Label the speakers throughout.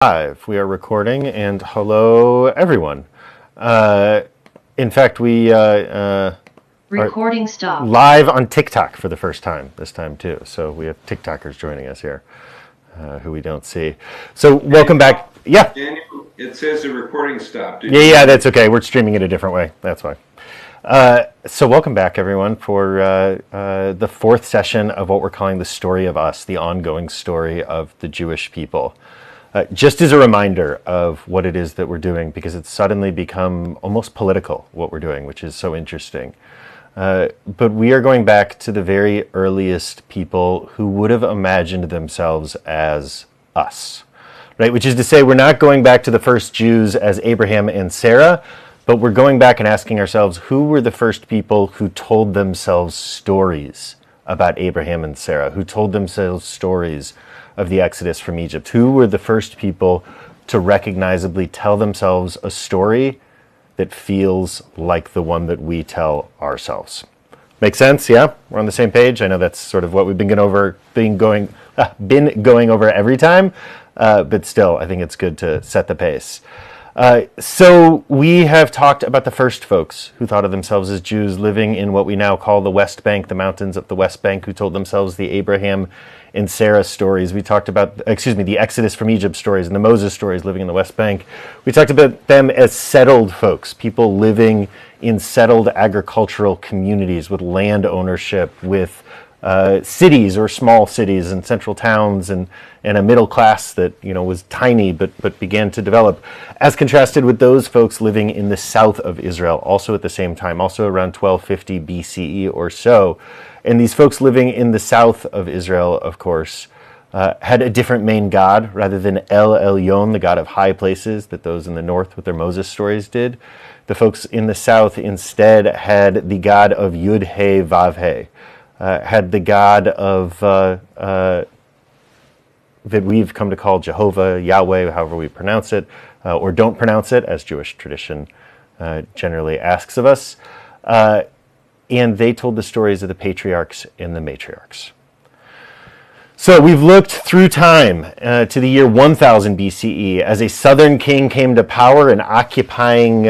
Speaker 1: Live. We are recording, and hello, everyone. In fact, we
Speaker 2: Recording stopped.
Speaker 1: Live on TikTok for the first time this time too. So we have TikTokers joining us here, who we don't see. So welcome back. Yeah.
Speaker 3: Daniel, it says the recording stopped.
Speaker 1: Yeah, that's okay. We're streaming it a different way. That's why. So welcome back, everyone, for the fourth session of what we're calling the story of us, the ongoing story of the Jewish people. Just as a reminder of what it is that we're doing, because it's suddenly become almost political, what we're doing, which is so interesting. But we are going back to the very earliest people who would have imagined themselves as us, right? Which is to say, we're not going back to the first Jews as Abraham and Sarah, but we're going back and asking ourselves, who were the first people who told themselves stories about Abraham and Sarah, who told themselves stories of the Exodus from Egypt? Who were the first people to recognizably tell themselves a story that feels like the one that we tell ourselves? Make sense? Yeah? We're on the same page? I know that's sort of what we've been going over every time, but still, I think it's good to set the pace. So we have talked about the first folks who thought of themselves as Jews living in what we now call the West Bank, the mountains of the West Bank, who told themselves the Abraham and Sarah stories. We talked about, the Exodus from Egypt stories and the Moses stories living in the West Bank. We talked about them as settled folks, people living in settled agricultural communities with land ownership, with cities or small cities and central towns, and a middle class that was tiny but began to develop, as contrasted with those folks living in the south of Israel, also at the same time, also around 1250 BCE or so. And these folks living in the south of Israel, of course, had a different main god rather than El Elyon, the god of high places that those in the north with their Moses stories did. The folks in the south instead had the god of Yud He Vav He. Had the God of that we've come to call Jehovah, Yahweh, however we pronounce it, or don't pronounce it, as Jewish tradition generally asks of us. And they told the stories of the patriarchs and the matriarchs. So we've looked through time to the year 1000 BCE as a southern king came to power, an occupying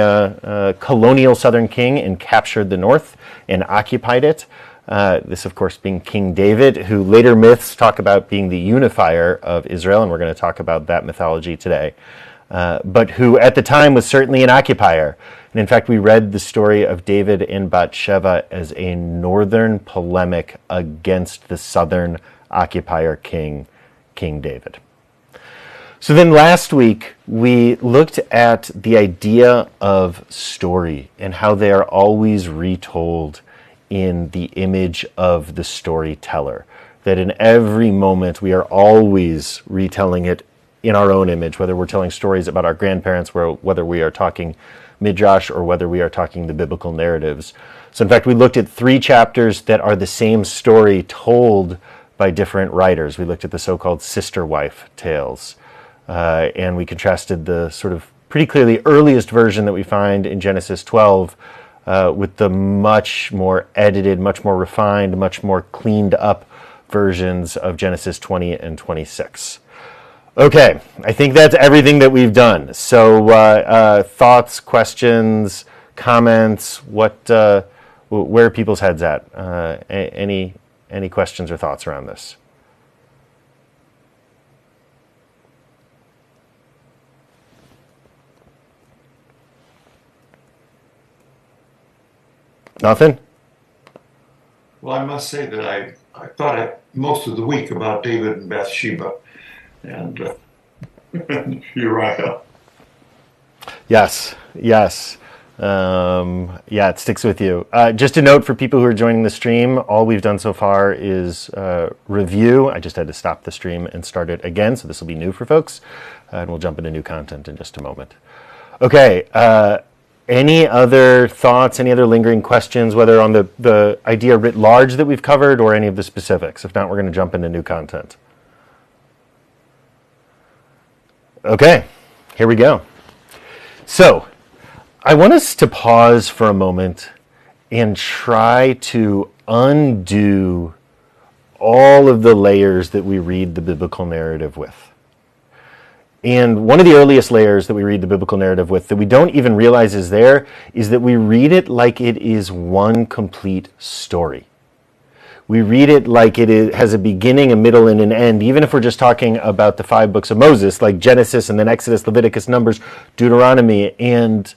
Speaker 1: colonial southern king, and captured the north and occupied it. This, of course, being King David, who later myths talk about being the unifier of Israel, and we're going to talk about that mythology today, but who at the time was certainly an occupier. And in fact, we read the story of David and Bathsheba as a northern polemic against the southern occupier king, King David. So then last week, we looked at the idea of story and how they are always retold in the image of the storyteller, that in every moment we are always retelling it in our own image, whether we're telling stories about our grandparents, whether we are talking Midrash, or whether we are talking the biblical narratives. So in fact, we looked at 3 chapters that are the same story told by different writers. We looked at the so-called sister wife tales, and we contrasted the sort of pretty clearly earliest version that we find in Genesis 12 with the much more edited, much more refined, much more cleaned up versions of Genesis 20 and 26. Okay, I think that's everything that we've done. So thoughts, questions, comments, where are people's heads at? Any questions or thoughts around this? Nothing?
Speaker 4: Well, I must say that I thought most of the week about David and Bathsheba and Uriah.
Speaker 1: Yes. Yeah, it sticks with you. Just a note for people who are joining the stream, all we've done so far is review. I just had to stop the stream and start it again, so this will be new for folks, and we'll jump into new content in just a moment. Okay, any other thoughts, any other lingering questions, whether on the idea writ large that we've covered or any of the specifics? If not, we're going to jump into new content. Okay, here we go. So, I want us to pause for a moment and try to undo all of the layers that we read the biblical narrative with. And one of the earliest layers that we read the biblical narrative with that we don't even realize is there is that we read it like it is one complete story. We read it like has a beginning, a middle, and an end, even if we're just talking about the 5 books of Moses, like Genesis and then Exodus, Leviticus, Numbers, Deuteronomy. And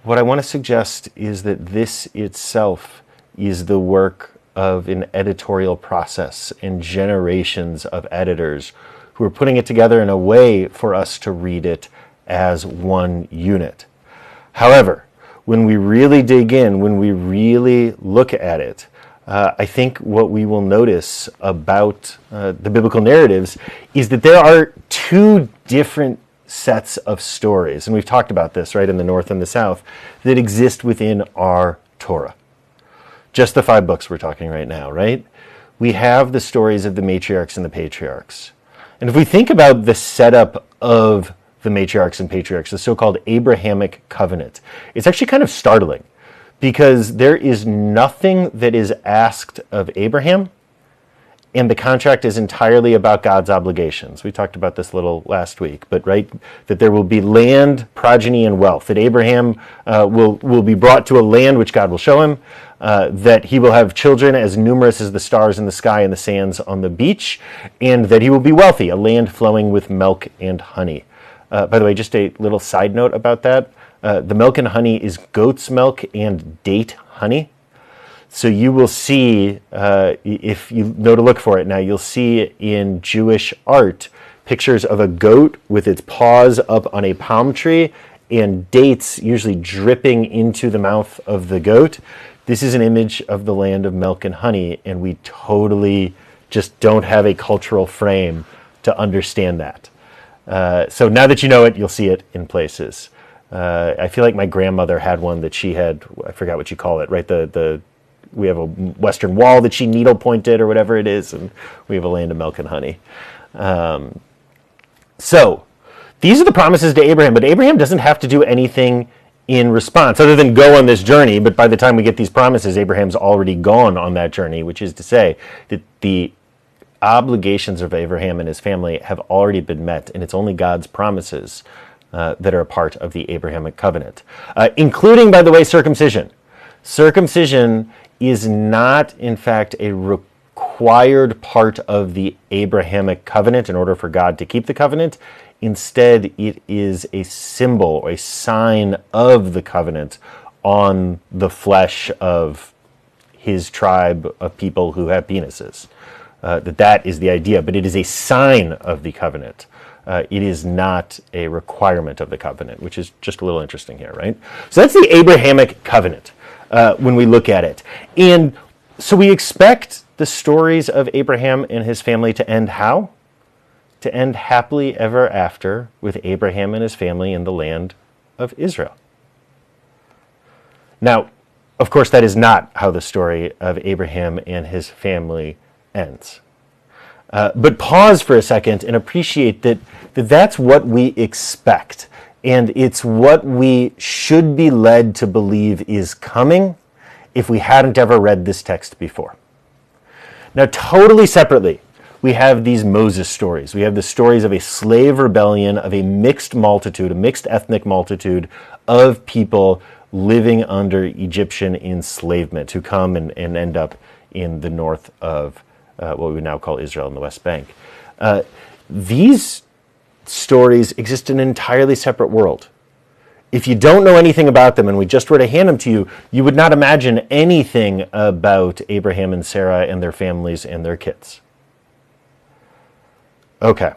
Speaker 1: what I want to suggest is that this itself is the work of an editorial process and generations of editors who are putting it together in a way for us to read it as one unit. However, when we really dig in, when we really look at it, I think what we will notice about the biblical narratives is that there are 2 different sets of stories, and we've talked about this, right, in the North and the South, that exist within our Torah. Just the 5 books we're talking right now, right? We have the stories of the Matriarchs and the Patriarchs. And if we think about the setup of the Matriarchs and Patriarchs, the so-called Abrahamic covenant, it's actually kind of startling because there is nothing that is asked of Abraham, and the contract is entirely about God's obligations. We talked about this a little last week, but right, that there will be land, progeny, and wealth, that Abraham will be brought to a land which God will show him, that he will have children as numerous as the stars in the sky and the sands on the beach, and that he will be wealthy, a land flowing with milk and honey. By the way, just a little side note about that. The milk and honey is goat's milk and date honey. So you will see, if you know to look for it now, you'll see in Jewish art pictures of a goat with its paws up on a palm tree and dates usually dripping into the mouth of the goat. This is an image of the land of milk and honey, and we totally just don't have a cultural frame to understand that. So now that you know it, you'll see it in places. I feel like my grandmother had one that she had, I forgot what you call it, right? We have a western wall that she needle pointed or whatever it is, and we have a land of milk and honey. So these are the promises to Abraham, but Abraham doesn't have to do anything in response other than go on this journey. But by the time we get these promises, Abraham's already gone on that journey, which is to say that the obligations of Abraham and his family have already been met, and it's only God's promises that are a part of the Abrahamic covenant, including, by the way, circumcision. Circumcision is not, in fact, a required part of the Abrahamic covenant in order for God to keep the covenant. Instead, it is a symbol, a sign of the covenant on the flesh of his tribe of people who have penises. That is the idea, but it is a sign of the covenant. It is not a requirement of the covenant, which is just a little interesting here, right? So that's the Abrahamic covenant when we look at it. And so we expect the stories of Abraham and his family to end how? To end happily ever after with Abraham and his family in the land of Israel. Now, of course, that is not how the story of Abraham and his family ends. But pause for a second and appreciate that that's what we expect. And it's what we should be led to believe is coming if we hadn't ever read this text before. Now, totally separately, we have these Moses stories. We have the stories of a slave rebellion, of a mixed multitude, a mixed ethnic multitude of people living under Egyptian enslavement who come and end up in the north of what we would now call Israel and the West Bank. These stories exist in an entirely separate world. If you don't know anything about them and we just were to hand them to you, you would not imagine anything about Abraham and Sarah and their families and their kids. Okay.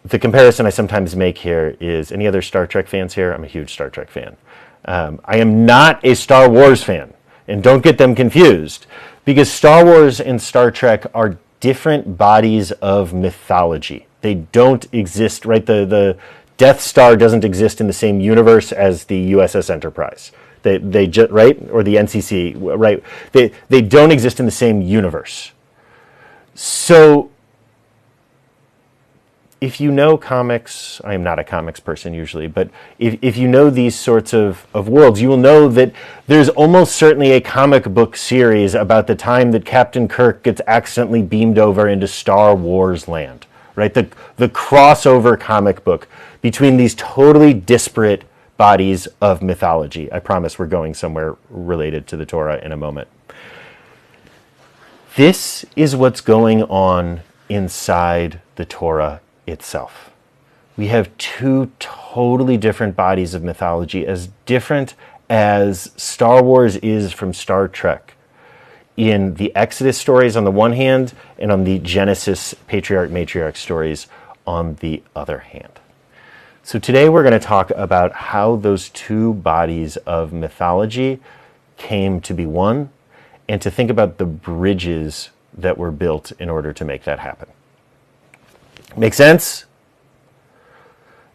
Speaker 1: The comparison I sometimes make here is, any other Star Trek fans here? I'm a huge Star Trek fan. I am not a Star Wars fan, and don't get them confused, because Star Wars and Star Trek are different bodies of mythology. They don't exist, right? The Death Star doesn't exist in the same universe as the USS Enterprise. They just, right? Or the NCC, right? They don't exist in the same universe. So if you know comics, I am not a comics person usually, but if you know these sorts of worlds, you will know that there's almost certainly a comic book series about the time that Captain Kirk gets accidentally beamed over into Star Wars land, right? The crossover comic book between these totally disparate bodies of mythology. I promise we're going somewhere related to the Torah in a moment. This is what's going on inside the Torah itself. We have two totally different bodies of mythology, as different as Star Wars is from Star Trek, in the Exodus stories on the one hand, and on the Genesis Patriarch, Matriarch stories on the other hand. So today we're going to talk about how those two bodies of mythology came to be one, and to think about the bridges that were built in order to make that happen. Make sense?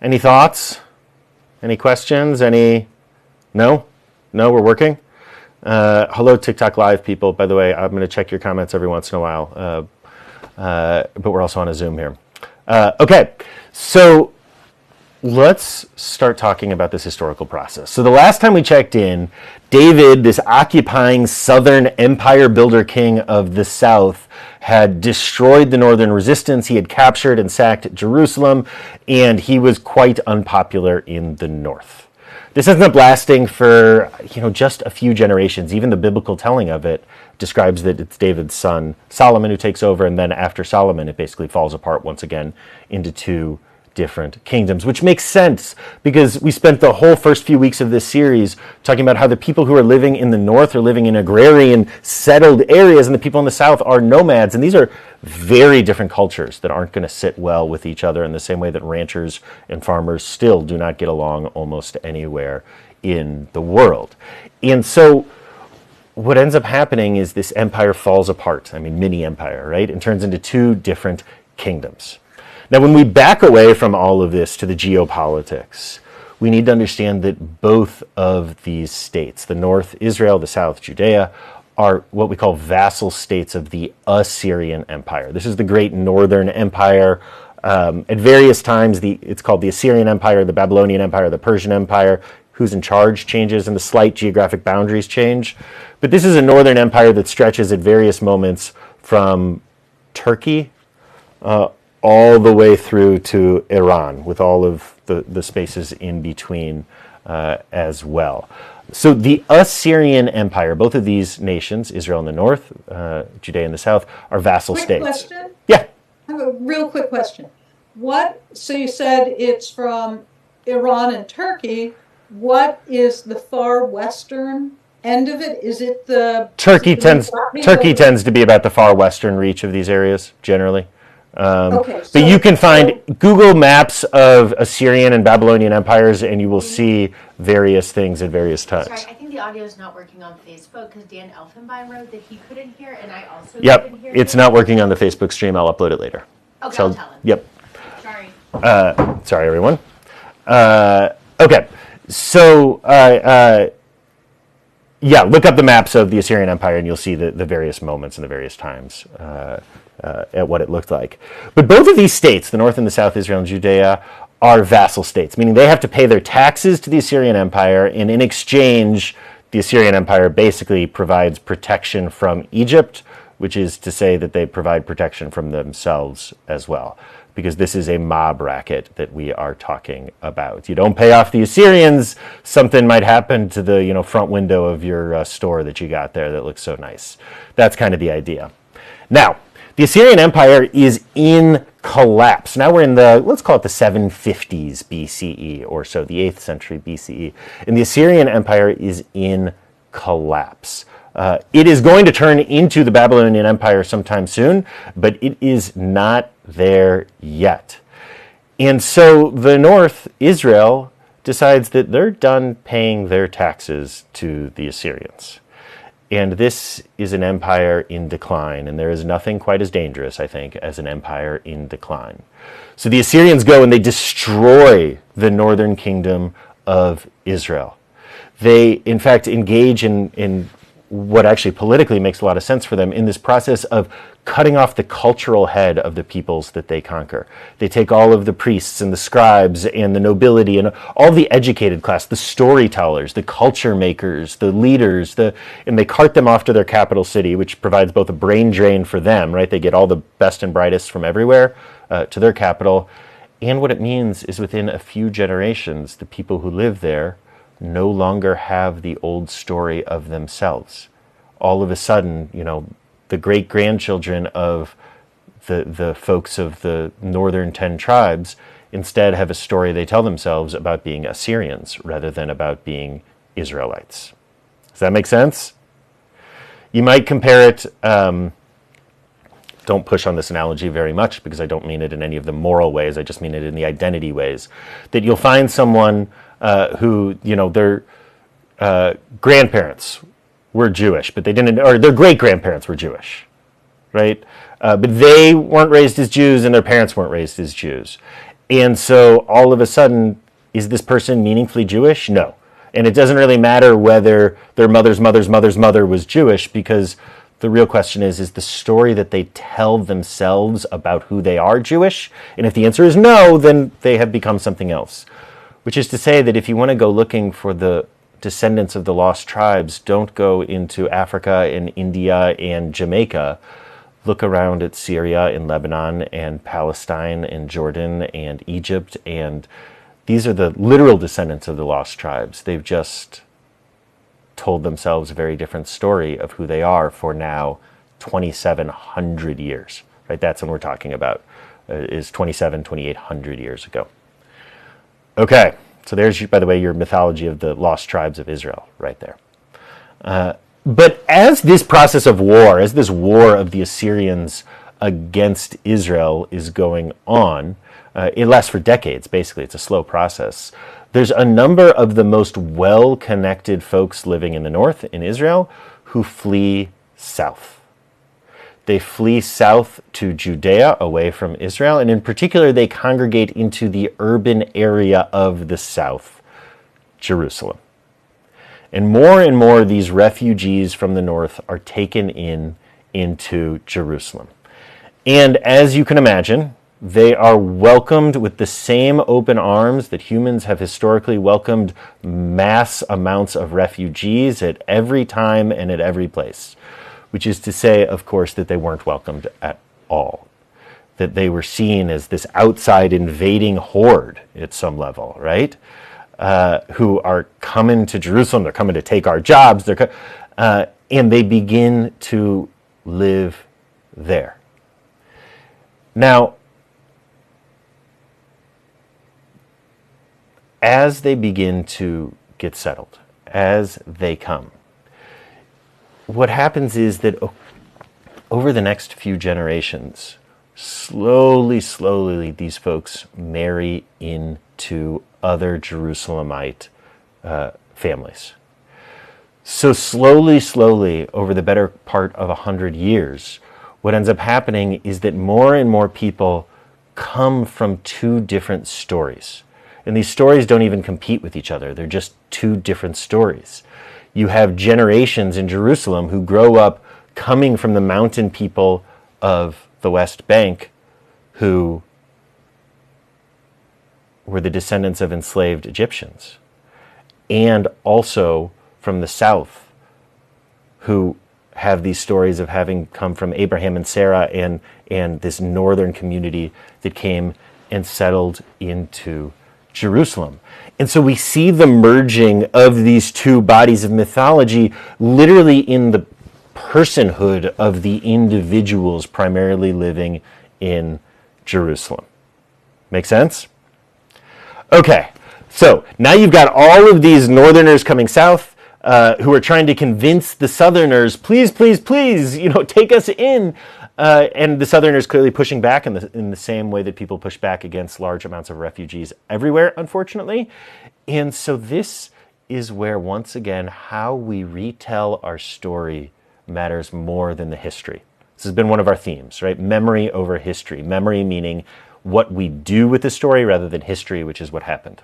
Speaker 1: Any thoughts? Any questions? No, we're working? Hello, TikTok Live people. By the way, I'm going to check your comments every once in a while, but we're also on a Zoom here. Okay, so let's start talking about this historical process. So the last time we checked in, David, this occupying southern empire builder king of the south, had destroyed the northern resistance. He had captured and sacked Jerusalem, and he was quite unpopular in the north. This ends up lasting for, just a few generations. Even the biblical telling of it describes that it's David's son, Solomon, who takes over, and then after Solomon, it basically falls apart once again into two different kingdoms, which makes sense because we spent the whole first few weeks of this series talking about how the people who are living in the north are living in agrarian settled areas, and the people in the south are nomads. And these are very different cultures that aren't going to sit well with each other in the same way that ranchers and farmers still do not get along almost anywhere in the world. And so what ends up happening is this empire falls apart. Mini empire, right? And turns into two different kingdoms. Now, when we back away from all of this to the geopolitics, we need to understand that both of these states, the north Israel, the south Judea, are what we call vassal states of the Assyrian Empire. This is the great northern empire. At various times, it's called the Assyrian Empire, the Babylonian Empire, the Persian Empire. Who's in charge changes, and the slight geographic boundaries change. But this is a northern empire that stretches at various moments from Turkey all the way through to Iran, with all of the spaces in between as well. So the Assyrian Empire, both of these nations, Israel in the north, Judea in the south, are vassal states.
Speaker 5: Question?
Speaker 1: Yeah.
Speaker 5: I have a real quick question. So you said it's from Iran and Turkey. What is the far western end of it? Is it the...
Speaker 1: Turkey tends to be about the far western reach of these areas, generally.
Speaker 5: Okay,
Speaker 1: but you can find Google maps of Assyrian and Babylonian empires, and you will see various things at various times.
Speaker 6: Sorry, I think the audio is not working on Facebook because Dan Elfenbein wrote that he couldn't hear, and I also couldn't hear.
Speaker 1: It's not working on the Facebook stream. I'll upload it later.
Speaker 6: Okay,
Speaker 1: So,
Speaker 6: I'll tell him.
Speaker 1: Yep.
Speaker 6: Sorry.
Speaker 1: Sorry, everyone. Okay. So, look up the maps of the Assyrian Empire, and you'll see the various moments and the various times at what it looked like. But both of these states, the north and the south, Israel and Judea, are vassal states, meaning they have to pay their taxes to the Assyrian Empire, and in exchange, the Assyrian Empire basically provides protection from Egypt, which is to say that they provide protection from themselves as well, because this is a mob racket that we are talking about. You don't pay off the Assyrians, something might happen to the front window of your store that you got there that looks so nice. That's kind of the idea. Now, the Assyrian Empire is in collapse. Now we're in let's call it the 750s BCE or so, the 8th century BCE. And the Assyrian Empire is in collapse. It is going to turn into the Babylonian Empire sometime soon, but it is not there yet. And so the north, Israel, decides that they're done paying their taxes to the Assyrians. And this is an empire in decline, and there is nothing quite as dangerous, I think, as an empire in decline. So the Assyrians go and they destroy the northern kingdom of Israel. They, in fact, engage in what actually politically makes a lot of sense for them in this process of cutting off the cultural head of the peoples that they conquer. They take all of the priests and the scribes and the nobility and all the educated class, the storytellers, the culture makers, the leaders, and they cart them off to their capital city, which provides both a brain drain for them, right? They get all the best and brightest from everywhere to their capital. And what it means is within a few generations, the people who live there no longer have the old story of themselves. All of a sudden, the great-grandchildren of the folks of the northern 10 tribes instead have a story they tell themselves about being Assyrians rather than about being Israelites. Does that make sense? You might compare it, don't push on this analogy very much because I don't mean it in any of the moral ways, I just mean it in the identity ways, that you'll find someone who, their grandparents were Jewish, but they didn't, or their great-grandparents were Jewish, right? But they weren't raised as Jews and their parents weren't raised as Jews. And so all of a sudden, is this person meaningfully Jewish? No. And it doesn't really matter whether their mother's mother's mother's mother was Jewish, because the real question is the story that they tell themselves about who they are Jewish? And if the answer is no, then they have become something else. Which is to say that if you want to go looking for the descendants of the lost tribes, don't go into Africa and India and Jamaica. Look around at Syria and Lebanon and Palestine and Jordan and Egypt, and these are the literal descendants of the lost tribes. They've just told themselves a very different story of who they are for now 2,700 years. Right? That's when we're talking about, is 2,800 years ago. Okay, so there's, by the way, your mythology of the lost tribes of Israel right there. But as this process of war, as this war of the Assyrians against Israel is going on, it lasts for decades, basically. It's a slow process. There's a number of the most well-connected folks living in the north in Israel who flee south. They flee south to Judea, away from Israel, and in particular, they congregate into the urban area of the south, Jerusalem. And more these refugees from the north are taken into Jerusalem. And as you can imagine, they are welcomed with the same open arms that humans have historically welcomed mass amounts of refugees at every time and at every place. Which is to say, of course, that they weren't welcomed at all. That they were seen as this outside invading horde at some level, right? Who are coming to Jerusalem, they're coming to take our jobs, and they begin to live there. Now, as they begin to get settled, as they come, what happens is that over the next few generations, slowly, these folks marry into other Jerusalemite families. So slowly, over the better part of 100 years, what ends up happening is that more and more people come from two different stories. And these stories don't even compete with each other. They're just two different stories. You have generations in Jerusalem who grow up coming from the mountain people of the West Bank who were the descendants of enslaved Egyptians, and also from the south who have these stories of having come from Abraham and Sarah and this northern community that came and settled into Jerusalem. And so we see the merging of these two bodies of mythology literally in the personhood of the individuals primarily living in Jerusalem. Make sense? Okay, so now you've got all of these northerners coming south who are trying to convince the southerners, please, take us in. And the southerners clearly pushing back in the same way that people push back against large amounts of refugees everywhere, unfortunately. And so this is where, once again, how we retell our story matters more than the history. This has been one of our themes, right? Memory over history. Memory meaning what we do with the story rather than history, which is what happened.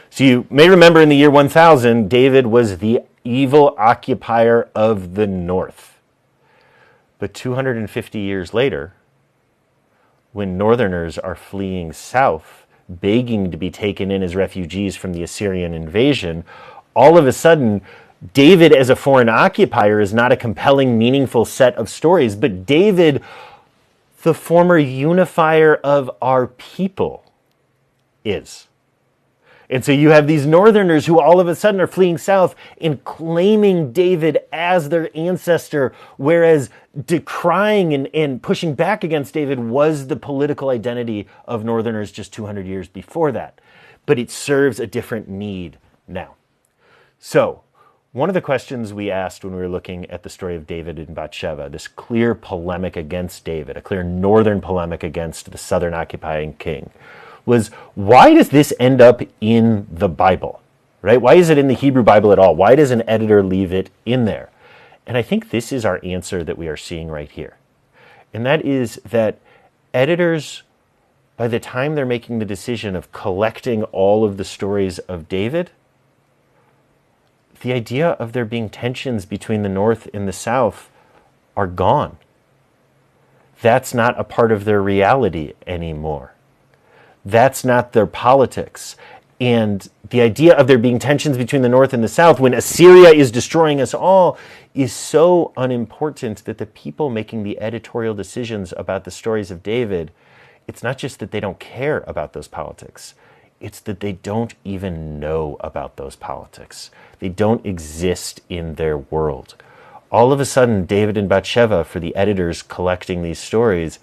Speaker 1: So you may remember in the year 1000, David was the evil occupier of the north. But 250 years later, when northerners are fleeing south, begging to be taken in as refugees from the Assyrian invasion, all of a sudden, David as a foreign occupier is not a compelling, meaningful set of stories, but David, the former unifier of our people, is. And so you have these northerners who all of a sudden are fleeing south and claiming David as their ancestor, whereas decrying and pushing back against David was the political identity of northerners just 200 years before that. But it serves a different need now. So, one of the questions we asked when we were looking at the story of David and Bathsheba, this clear polemic against David, a clear northern polemic against the southern occupying king, was why does this end up in the Bible, right? Why is it in the Hebrew Bible at all? Why does an editor leave it in there? And I think this is our answer that we are seeing right here. And that is that editors, by the time they're making the decision of collecting all of the stories of David, the idea of there being tensions between the North and the South are gone. That's not a part of their reality anymore. That's not their politics. And the idea of there being tensions between the North and the South when Assyria is destroying us all is so unimportant that the people making the editorial decisions about the stories of David, it's not just that they don't care about those politics. It's that they don't even know about those politics. They don't exist in their world. All of a sudden, David and Bathsheba, for the editors collecting these stories,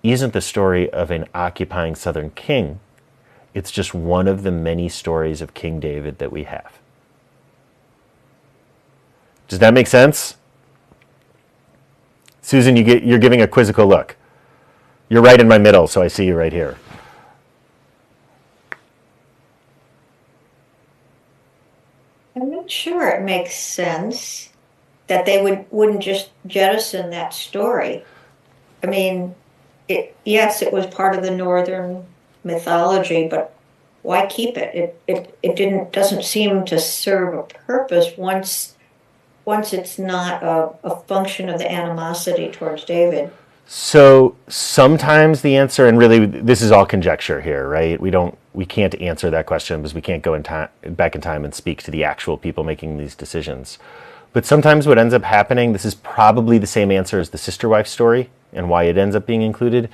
Speaker 1: isn't the story of an occupying southern king. It's just one of the many stories of King David that we have. Does that make sense? Susan, you're giving a quizzical look. You're right in my middle, so I see you right here.
Speaker 7: I'm not sure it makes sense that they wouldn't just jettison that story. I mean, yes, it was part of the northern mythology, but why keep it? It doesn't seem to serve a purpose once it's not a function of the animosity towards David.
Speaker 1: So sometimes the answer, and really this is all conjecture here, right? We can't answer that question because we can't go back in time and speak to the actual people making these decisions. But sometimes what ends up happening, this is probably the same answer as the sister wife story and why it ends up being included,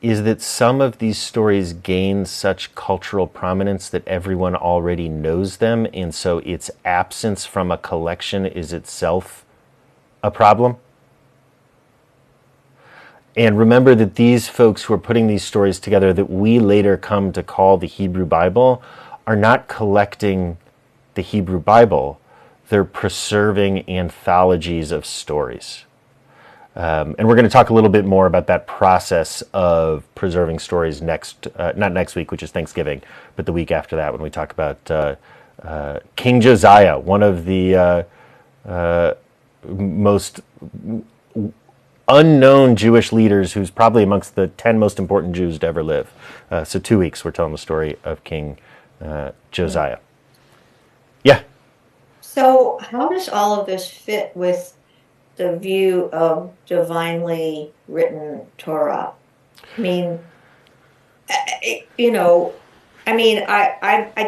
Speaker 1: is that some of these stories gain such cultural prominence that everyone already knows them, and so its absence from a collection is itself a problem. And remember that these folks who are putting these stories together that we later come to call the Hebrew Bible are not collecting the Hebrew Bible. They're preserving anthologies of stories. And we're going to talk a little bit more about that process of preserving stories not next week, which is Thanksgiving, but the week after that when we talk about King Josiah, one of the most unknown Jewish leaders who's probably amongst the 10 most important Jews to ever live. So 2 weeks we're telling the story of King Josiah. Yeah?
Speaker 7: So how does all of this fit with the view of divinely written Torah? I mean, I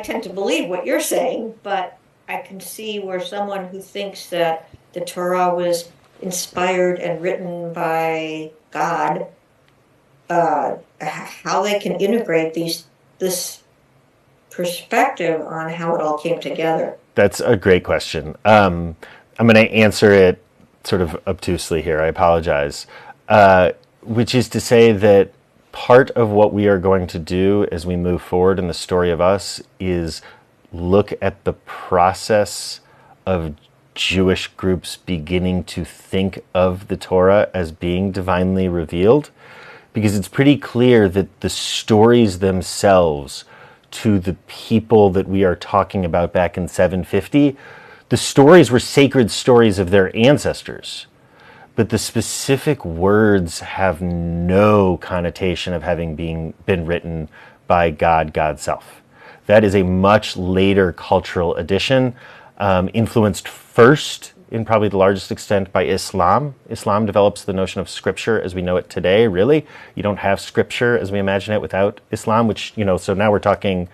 Speaker 7: tend to believe what you're saying, but I can see where someone who thinks that the Torah was inspired and written by God, how they can integrate this perspective on how it all came together.
Speaker 1: That's a great question. I'm going to answer it sort of obtusely here. I apologize. Which is to say that part of what we are going to do as we move forward in the story of us is look at the process of Jewish groups beginning to think of the Torah as being divinely revealed, because it's pretty clear that the stories themselves to the people that we are talking about back in 750, the stories were sacred stories of their ancestors, but the specific words have no connotation of having been written by God's self. That is a much later cultural addition. influenced first, in probably the largest extent, by Islam. Islam develops the notion of scripture as we know it today, really. You don't have scripture as we imagine it without Islam, which, so now we're talking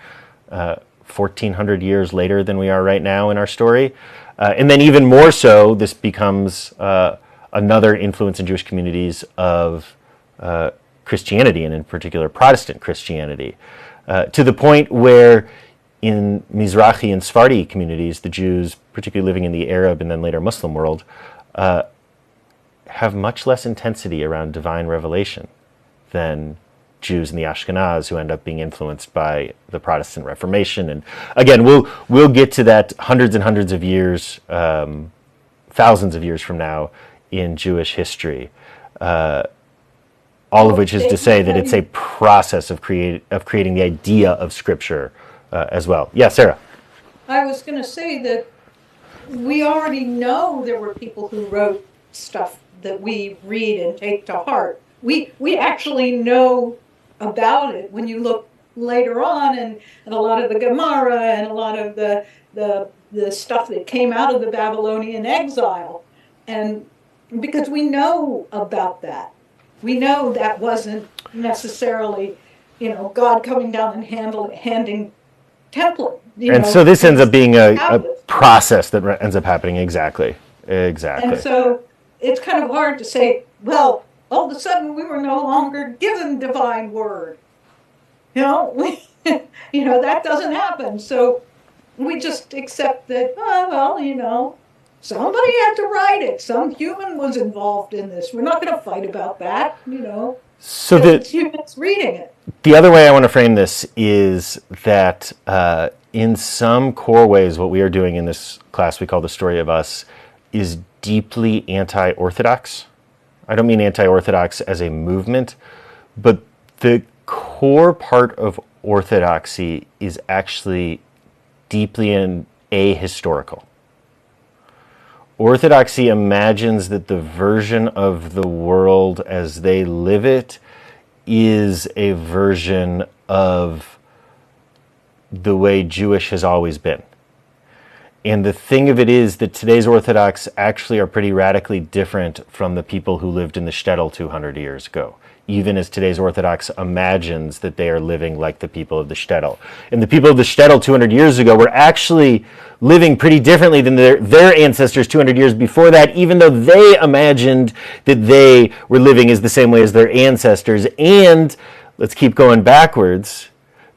Speaker 1: 1,400 years later than we are right now in our story. And then even more so, this becomes another influence in Jewish communities of Christianity, and in particular Protestant Christianity, to the point where in Mizrahi and Sephardi communities, the Jews, particularly living in the Arab and then later Muslim world, have much less intensity around divine revelation than Jews in the Ashkenaz, who end up being influenced by the Protestant Reformation. And again, we'll get to that hundreds and hundreds of years, thousands of years from now in Jewish history. All of which is to say that it's a process of creating the idea of Scripture as well. Yeah, Sarah.
Speaker 5: I was going to say that we already know there were people who wrote stuff that we read and take to heart. We actually know about it when you look later on, and a lot of the Gemara and a lot of the stuff that came out of the Babylonian exile, and because we know about that. We know that wasn't necessarily, God coming down and handing template.
Speaker 1: So this ends up being a process that ends up happening. Exactly. And
Speaker 5: so it's kind of hard to say, well, all of a sudden we were no longer given divine word. That doesn't happen. So we just accept that, somebody had to write it. Some human was involved in this. We're not going to fight about that,
Speaker 1: So
Speaker 5: it's humans reading it.
Speaker 1: The other way I want to frame this is that in some core ways, what we are doing in this class we call The Story of Us is deeply anti-Orthodox. I don't mean anti-Orthodox as a movement, but the core part of Orthodoxy is actually deeply ahistorical. Orthodoxy imagines that the version of the world as they live it is a version of the way Jewish has always been. And the thing of it is that today's Orthodox actually are pretty radically different from the people who lived in the shtetl 200 years ago, even as today's Orthodox imagines that they are living like the people of the shtetl. And the people of the shtetl 200 years ago were actually living pretty differently than their ancestors 200 years before that, even though they imagined that they were living as the same way as their ancestors. And let's keep going backwards.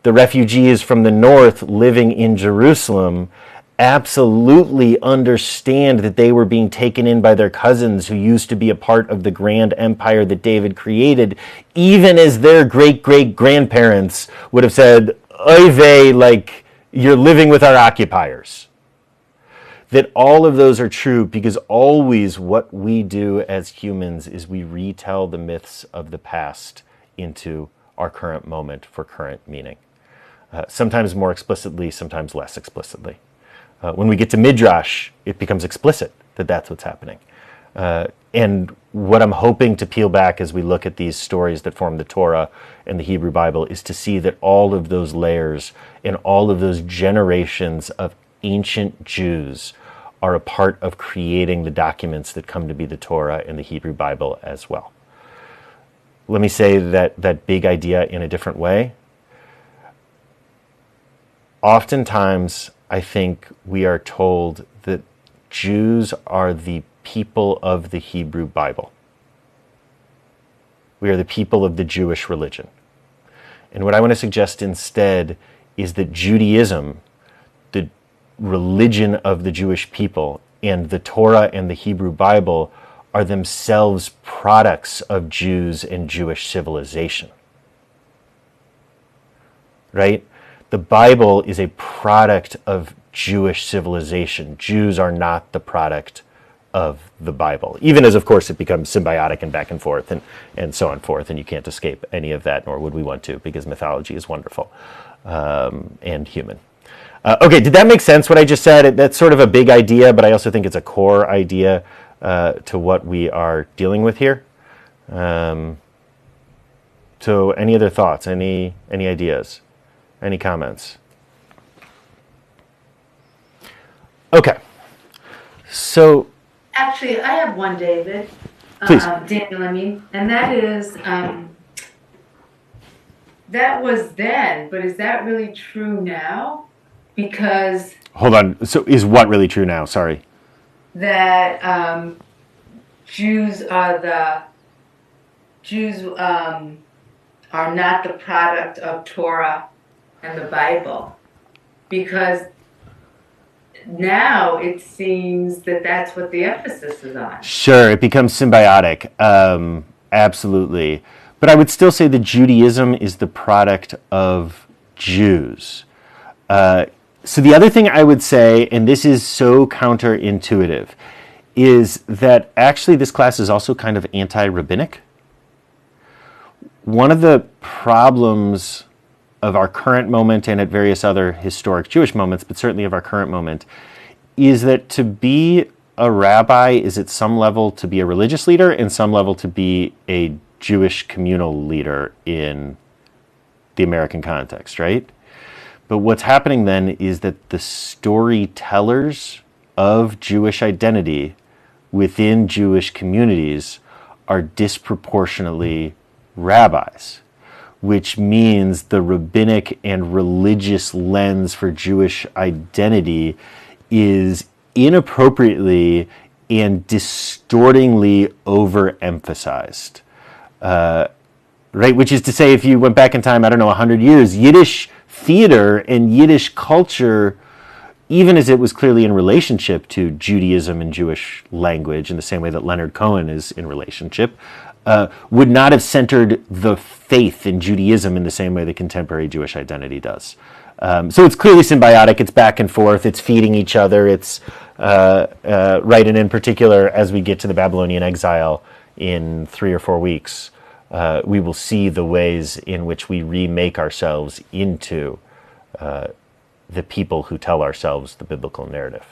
Speaker 1: The refugees from the north living in Jerusalem absolutely understand that they were being taken in by their cousins who used to be a part of the grand empire that David created, even as their great-great-grandparents would have said, oy vey, like, you're living with our occupiers. That all of those are true because always what we do as humans is we retell the myths of the past into our current moment for current meaning. Sometimes more explicitly, sometimes less explicitly. When we get to Midrash, it becomes explicit that that's what's happening. And what I'm hoping to peel back as we look at these stories that form the Torah and the Hebrew Bible is to see that all of those layers and all of those generations of ancient Jews are a part of creating the documents that come to be the Torah and the Hebrew Bible as well. Let me say that big idea in a different way. Oftentimes, I think we are told that Jews are the people of the Hebrew Bible. We are the people of the Jewish religion. And what I want to suggest instead is that Judaism, the religion of the Jewish people, and the Torah and the Hebrew Bible are themselves products of Jews and Jewish civilization. Right? The Bible is a product of Jewish civilization. Jews are not the product of the Bible, even as, of course, it becomes symbiotic and back and forth and so on forth, and you can't escape any of that, nor would we want to, because mythology is wonderful and human. Okay, did that make sense, what I just said? That's sort of a big idea, but I also think it's a core idea to what we are dealing with here. So any other thoughts, any ideas? Any comments? Okay. So,
Speaker 8: Actually, I have one, David.
Speaker 1: Please.
Speaker 8: Daniel, I mean, and that is, that was then, but is that really true now? Because
Speaker 1: hold on. So is what really true now? Sorry.
Speaker 8: that Jews are not the product of Torah and the Bible, because now it seems that that's what the emphasis is on.
Speaker 1: Sure, it becomes symbiotic. Absolutely. But I would still say that Judaism is the product of Jews. So the other thing I would say, and this is so counterintuitive, is that actually this class is also kind of anti-rabbinic. One of the problems of our current moment and at various other historic Jewish moments, but certainly of our current moment, is that to be a rabbi is at some level to be a religious leader and some level to be a Jewish communal leader in the American context, right? But what's happening then is that the storytellers of Jewish identity within Jewish communities are disproportionately rabbis, which means the rabbinic and religious lens for Jewish identity is inappropriately and distortingly overemphasized. Right? Which is to say, if you went back in time, 100 years, Yiddish theater and Yiddish culture, even as it was clearly in relationship to Judaism and Jewish language, in the same way that Leonard Cohen is in relationship, would not have centered the faith in Judaism in the same way that contemporary Jewish identity does. So it's clearly symbiotic, it's back and forth, it's feeding each other, it's right, and in particular, as we get to the Babylonian exile in 3 or 4 weeks, we will see the ways in which we remake ourselves into the people who tell ourselves the biblical narrative.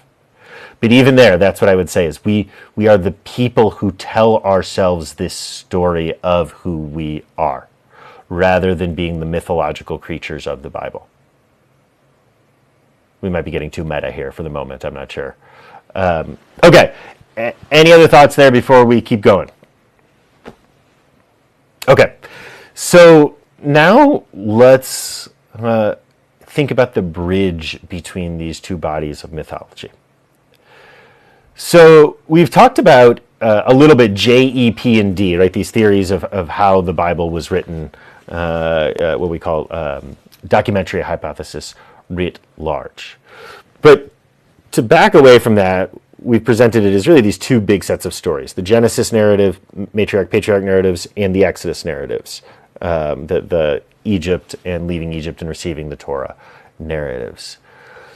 Speaker 1: But even there, that's what I would say, is we are the people who tell ourselves this story of who we are, rather than being the mythological creatures of the Bible. We might be getting too meta here for the moment, I'm not sure. Okay, any other thoughts there before we keep going? Okay, so now let's think about the bridge between these two bodies of mythology. So we've talked about a little bit J, E, P, and D, right? These theories of how the Bible was written, what we call documentary hypothesis writ large. But to back away from that, we've presented it as really these two big sets of stories: the Genesis narrative, Matriarch, Patriarch narratives, and the Exodus narratives, the Egypt and leaving Egypt and receiving the Torah narratives.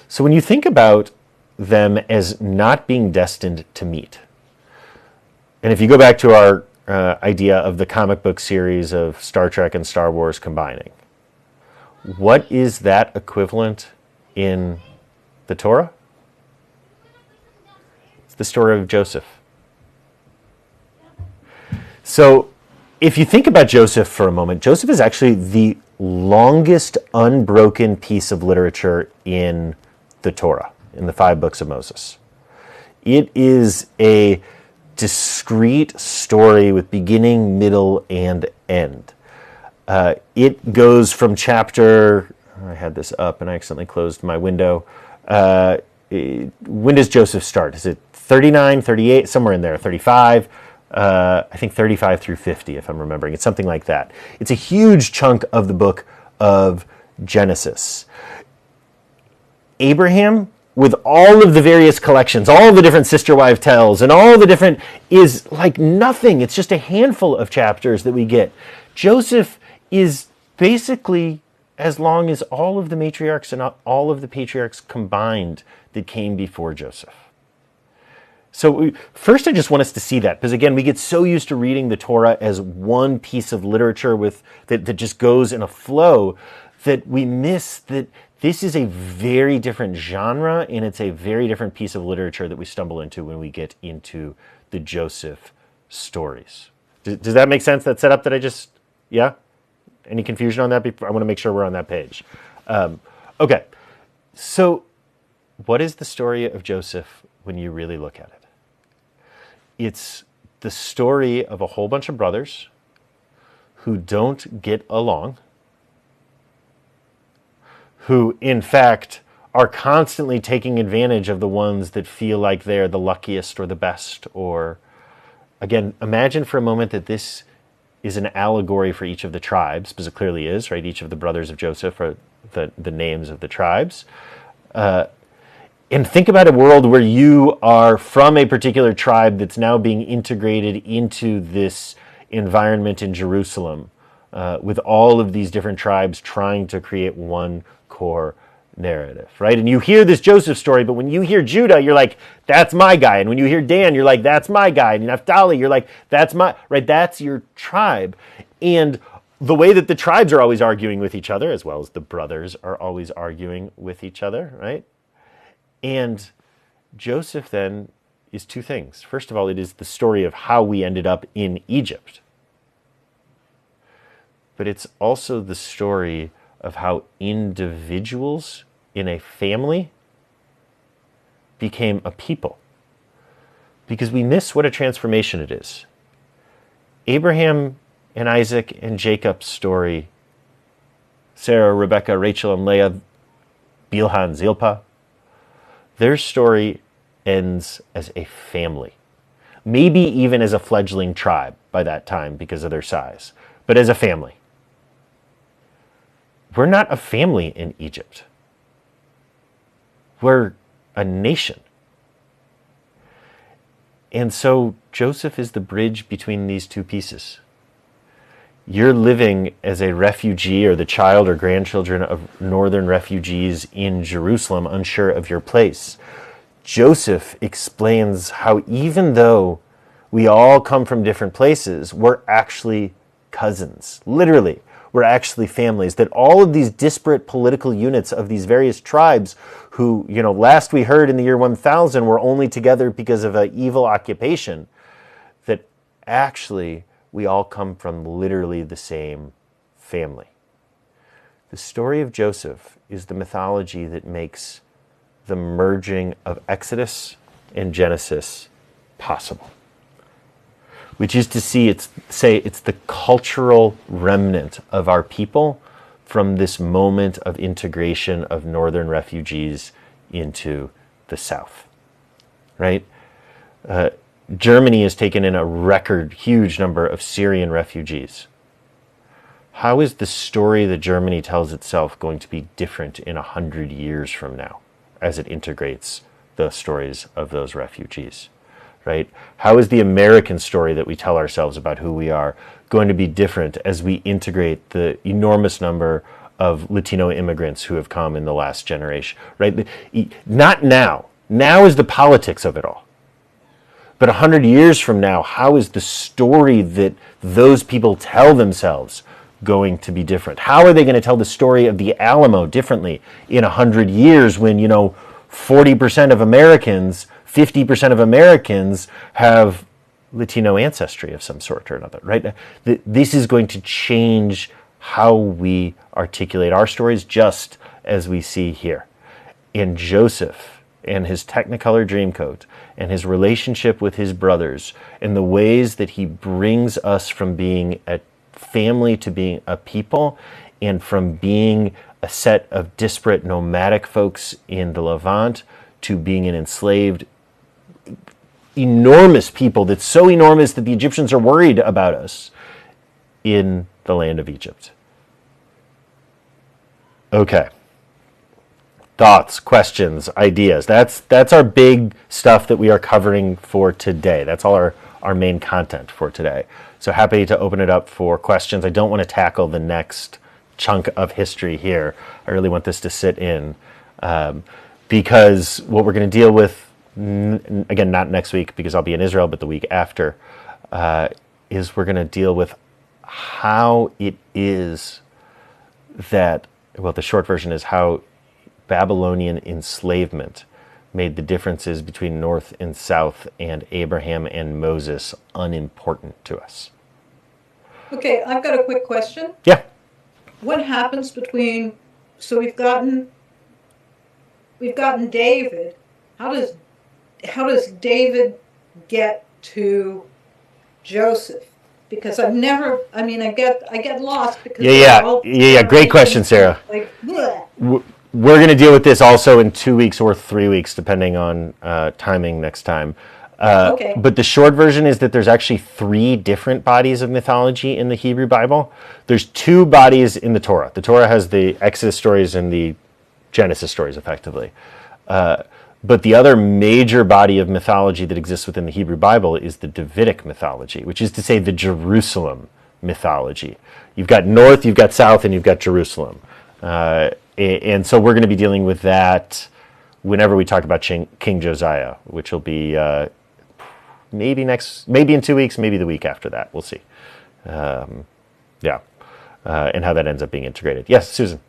Speaker 1: So when you think about them as not being destined to meet, and if you go back to our idea of the comic book series of Star Trek and Star Wars combining, what is that equivalent in the Torah? It's the story of Joseph. So if you think about Joseph for a moment, Joseph is actually the longest unbroken piece of literature in the Torah, in the 5 books of Moses. It is a discrete story with beginning, middle, and end. It goes from chapter, I had this up and I accidentally closed my window. When does Joseph start? Is it 39, 38, somewhere in there, 35? I think 35 through 50, if I'm remembering. It's something like that. It's a huge chunk of the book of Genesis. Abraham, with all of the various collections, all the different sister wife tales, and all the different, is like nothing. It's just a handful of chapters that we get. Joseph is basically as long as all of the matriarchs and all of the patriarchs combined that came before Joseph. So first, I just want us to see that, because again, we get so used to reading the Torah as one piece of literature that just goes in a flow, that we miss that this is a very different genre, and it's a very different piece of literature that we stumble into when we get into the Joseph stories. Does that make sense, that setup that I just, yeah? Any confusion on that? I want to make sure we're on that page. Okay, so what is the story of Joseph when you really look at it? It's the story of a whole bunch of brothers who don't get along, who in fact are constantly taking advantage of the ones that feel like they're the luckiest or the best. Or again, imagine for a moment that this is an allegory for each of the tribes, because it clearly is, right? Each of the brothers of Joseph are the names of the tribes. And think about a world where you are from a particular tribe that's now being integrated into this environment in Jerusalem, with all of these different tribes trying to create one core narrative, right? And you hear this Joseph story, but when you hear Judah, you're like, that's my guy. And when you hear Dan, you're like, that's my guy. And Naphtali, you're like, that's my, right? That's your tribe. And the way that the tribes are always arguing with each other, as well as the brothers are always arguing with each other, right? And Joseph then is two things. First of all, it is the story of how we ended up in Egypt. But it's also the story of how individuals in a family became a people. Because we miss what a transformation it is. Abraham and Isaac and Jacob's story, Sarah, Rebecca, Rachel, and Leah, Bilhah, Zilpah, their story ends as a family. Maybe even as a fledgling tribe by that time because of their size, but as a family. We're not a family in Egypt. We're a nation. And so Joseph is the bridge between these two pieces. You're living as a refugee or the child or grandchildren of northern refugees in Jerusalem, unsure of your place. Joseph explains how even though we all come from different places, we're actually cousins. Literally, we're actually families. That all of these disparate political units of these various tribes who, last we heard in the year 1000 were only together because of an evil occupation, that actually we all come from literally the same family. The story of Joseph is the mythology that makes the merging of Exodus and Genesis possible. Which is to say it's the cultural remnant of our people from this moment of integration of northern refugees into the south, right? Germany has taken in a record huge number of Syrian refugees. How is the story that Germany tells itself going to be different in 100 years from now as it integrates the stories of those refugees, right? How is the American story that we tell ourselves about who we are going to be different as we integrate the enormous number of Latino immigrants who have come in the last generation, right? Not now. Now is the politics of it all. But 100 years from now, how is the story that those people tell themselves going to be different? How are they going to tell the story of the Alamo differently in 100 years when, 40% of Americans, 50% of Americans have Latino ancestry of some sort or another, right? This is going to change how we articulate our stories, just as we see here. In Joseph and his Technicolor Dreamcoat and his relationship with his brothers and the ways that he brings us from being a family to being a people, and from being a set of disparate nomadic folks in the Levant to being an enslaved, enormous people that's so enormous that the Egyptians are worried about us in the land of Egypt. Okay. Thoughts, questions, ideas. That's our big stuff that we are covering for today. That's all our main content for today. So happy to open it up for questions. I don't want to tackle the next chunk of history here. I really want this to sit in because what we're going to deal with, again, not next week because I'll be in Israel, but the week after, is we're going to deal with how it is that, well, the short version is how Babylonian enslavement made the differences between North and South and Abraham and Moses unimportant to us.
Speaker 5: Okay, I've got a quick question.
Speaker 1: Yeah.
Speaker 5: What happens between, so we've gotten David. How does David get to Joseph? Because I get lost because
Speaker 1: Yeah. Great question, Sarah.
Speaker 5: Like, bleh.
Speaker 1: We're going to deal with this also in 2 weeks or 3 weeks, depending on timing next time.
Speaker 5: Okay.
Speaker 1: But the short version is that there's actually 3 different bodies of mythology in the Hebrew Bible. There's 2 bodies in the Torah. The Torah has the Exodus stories and the Genesis stories, effectively. But the other major body of mythology that exists within the Hebrew Bible is the Davidic mythology, which is to say the Jerusalem mythology. You've got north, you've got south, and you've got Jerusalem. And so we're going to be dealing with that whenever we talk about King Josiah, which will be maybe in 2 weeks, maybe the week after that. We'll see. And how that ends up being integrated. Yes, Susan.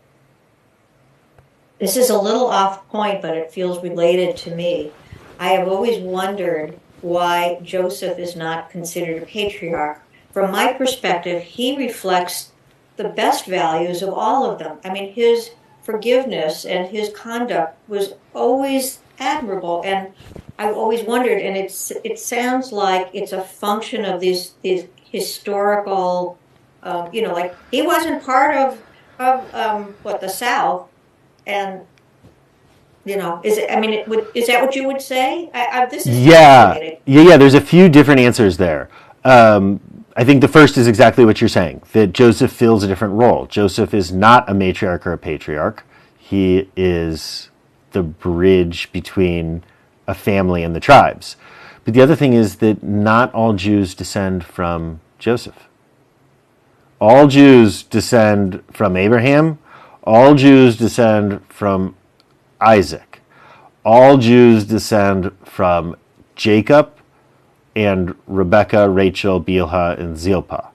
Speaker 7: This is a little off point, but it feels related to me. I have always wondered why Joseph is not considered a patriarch. From my perspective, he reflects the best values of all of them. I mean, his forgiveness and his conduct was always admirable, and I've always wondered, and it sounds like it's a function of these historical, like he wasn't part of the South. And is that what you would say? This is fascinating.
Speaker 1: Yeah. There's a few different answers there. I think the first is exactly what you're saying, that Joseph fills a different role. Joseph is not a matriarch or a patriarch. He is the bridge between a family and the tribes. But the other thing is that not all Jews descend from Joseph. All Jews descend from Abraham. All Jews descend from Isaac. All Jews descend from Jacob and Rebekah, Rachel, Bilhah, and Zilpah.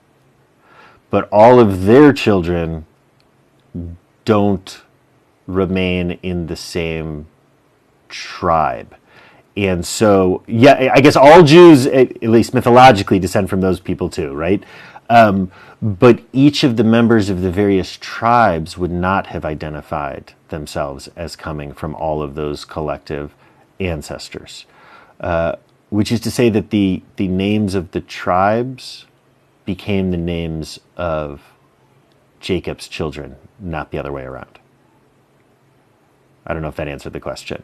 Speaker 1: But all of their children don't remain in the same tribe. And so, I guess all Jews, at least mythologically, descend from those people too, right? But each of the members of the various tribes would not have identified themselves as coming from all of those collective ancestors. Which is to say that the names of the tribes became the names of Jacob's children, not the other way around. I don't know if that answered the question.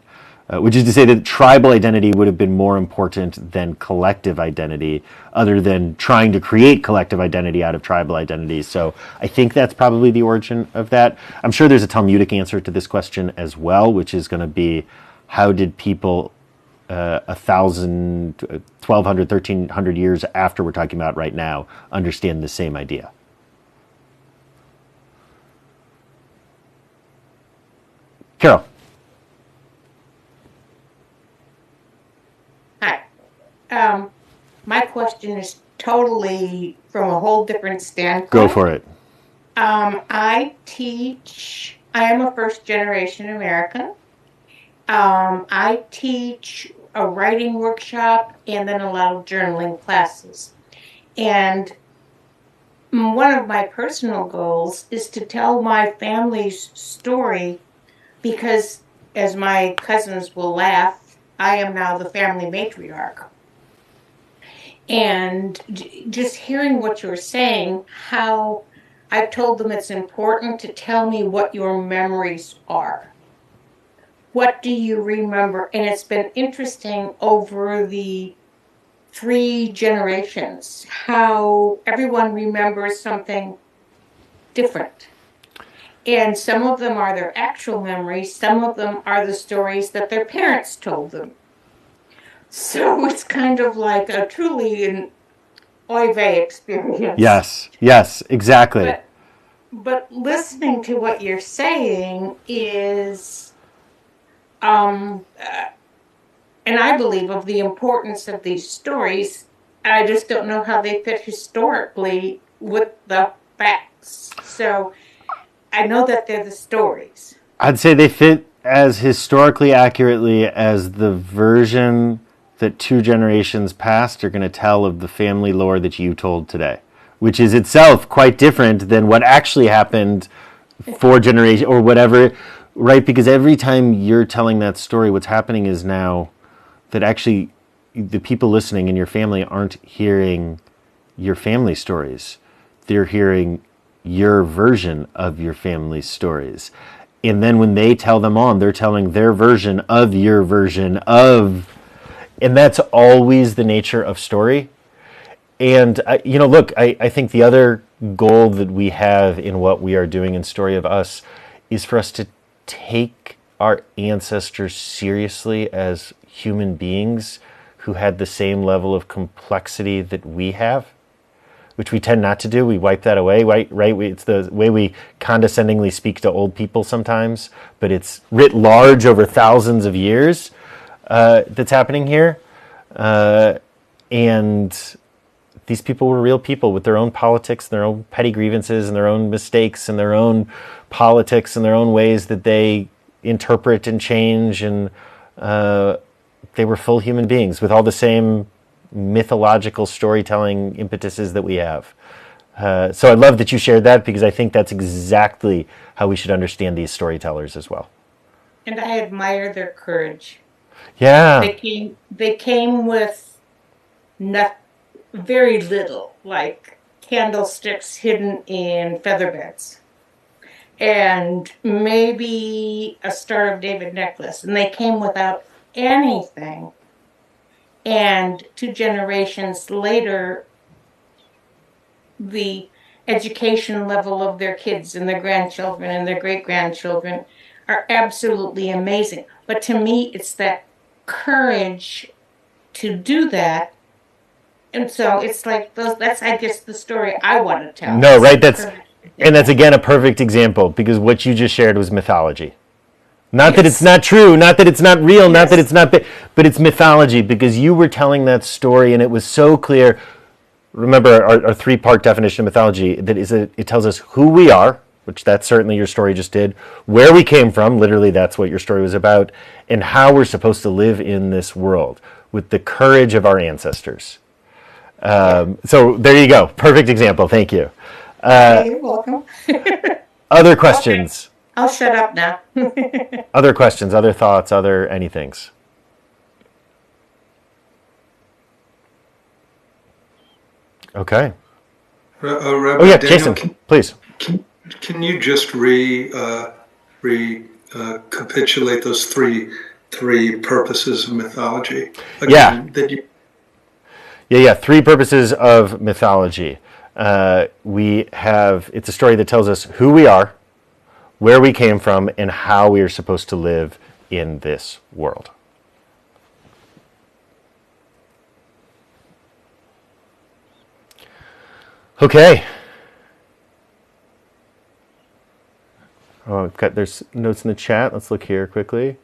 Speaker 1: Which is to say that tribal identity would have been more important than collective identity, other than trying to create collective identity out of tribal identity. So I think that's probably the origin of that. I'm sure there's a Talmudic answer to this question as well, which is going to be, how did people 1,000, 1,200, 1,300 years after we're talking about right now understand the same idea? Carol.
Speaker 9: Hi. My question is totally from a whole different standpoint.
Speaker 1: Go for it.
Speaker 9: I am a first generation American. I teach a writing workshop and then a lot of journaling classes. And one of my personal goals is to tell my family's story because, as my cousins will laugh, I am now the family matriarch. And just hearing what you're saying, how I've told them it's important to tell me what your memories are. What do you remember? And it's been interesting over the 3 generations, how everyone remembers something different. And some of them are their actual memories, some of them are the stories that their parents told them. So it's kind of like a truly an oy vey experience.
Speaker 1: Yes, exactly.
Speaker 9: But listening to what you're saying is, and I believe of the importance of these stories, I just don't know how they fit historically with the facts. So I know that they're the stories.
Speaker 1: I'd say they fit as historically accurately as the version that 2 generations past are going to tell of the family lore that you told today, which is itself quite different than what actually happened 4 generations or whatever, right? Because every time you're telling that story, what's happening is now that actually the people listening in your family aren't hearing your family stories. They're hearing your version of your family's stories. And then when they tell them on, they're telling their version of your version of, and that's always the nature of story. And, look, I think the other goal that we have in what we are doing in Story of Us is for us to take our ancestors seriously as human beings who had the same level of complexity that we have, which we tend not to do. We wipe that away, right? It's the way we condescendingly speak to old people sometimes, but it's writ large over thousands of years that's happening here. And these people were real people with their own politics, their own petty grievances, and their own mistakes, and their own politics, and their own ways that they interpret and change. And they were full human beings with all the same mythological storytelling impetuses that we have. So I love that you shared that, because I think that's exactly how we should understand these storytellers as well.
Speaker 9: And I admire their courage.
Speaker 1: Yeah.
Speaker 9: They came with very little, like candlesticks hidden in feather beds, and maybe a Star of David necklace, and they came without anything. And 2 generations later, the education level of their kids and their grandchildren and their great-grandchildren are absolutely amazing. But to me, it's that courage to do that. And so it's like that's, I guess, the story I want to tell.
Speaker 1: No, right? That's again a perfect example, because what you just shared was mythology. Not that it's not true, not that it's not real, not that it's not, but it's mythology, because you were telling that story and it was so clear. Remember our 3-part definition of mythology, that is it tells us who we are, which that's certainly your story just did, where we came from, literally that's what your story was about, and how we're supposed to live in this world with the courage of our ancestors. So there you go. Perfect example. Thank you.
Speaker 5: You're welcome.
Speaker 1: Other questions?
Speaker 9: Okay. I'll shut up now.
Speaker 1: Other questions, other thoughts, other anythings? Okay.
Speaker 3: Rabbi
Speaker 1: Oh yeah,
Speaker 3: Daniel,
Speaker 1: Jason, please.
Speaker 3: Can you just recapitulate those three purposes of mythology? Again,
Speaker 1: Yeah. 3 purposes of mythology. It's a story that tells us who we are, where we came from, and how we are supposed to live in this world. Okay. Oh, there's notes in the chat. Let's look here quickly.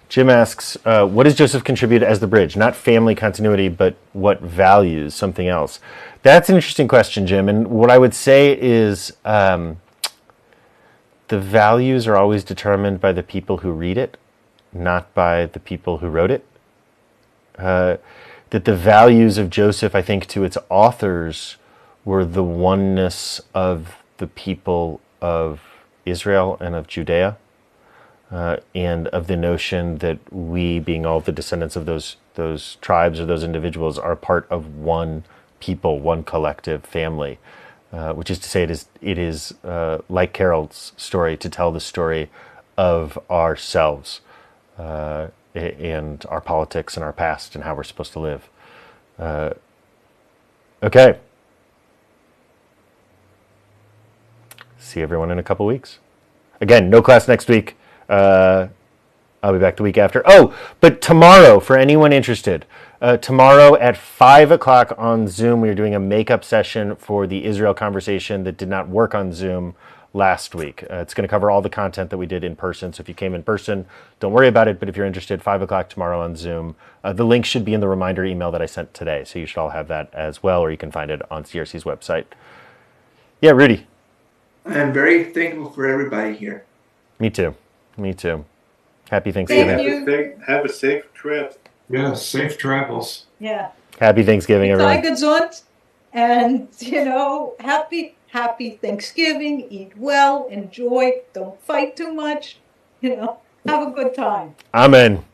Speaker 1: Jim asks, what does Joseph contribute as the bridge? Not family continuity, but what values, something else? That's an interesting question, Jim. And what I would say is the values are always determined by the people who read it, not by the people who wrote it. That the values of Joseph, I think, to its authors were the oneness of the people of Israel and of Judea. And of the notion that we, being all the descendants of those tribes or those individuals, are part of one people, one collective family, which is to say it is like Carol's story, to tell the story of ourselves and our politics and our past and how we're supposed to live. Okay. See everyone in a couple weeks. Again, no class next week. I'll be back the week after. Oh, but tomorrow, for anyone interested, tomorrow at 5 o'clock on Zoom, we are doing a makeup session for the Israel conversation that did not work on Zoom last week. It's going to cover all the content that we did in person. So if you came in person, don't worry about it. But if you're interested, 5 o'clock tomorrow on Zoom. The link should be in the reminder email that I sent today. So you should all have that as well, or you can find it on CRC's website. Yeah, Rudy.
Speaker 10: I'm very thankful for everybody here.
Speaker 1: Me too. Happy Thanksgiving.
Speaker 5: Thank you.
Speaker 11: Have a safe trip.
Speaker 4: Yeah, safe travels.
Speaker 5: Yeah.
Speaker 1: Happy Thanksgiving, everyone.
Speaker 5: Sei gesund, and happy happy Thanksgiving, eat well, enjoy, don't fight too much, have a good time.
Speaker 1: Amen.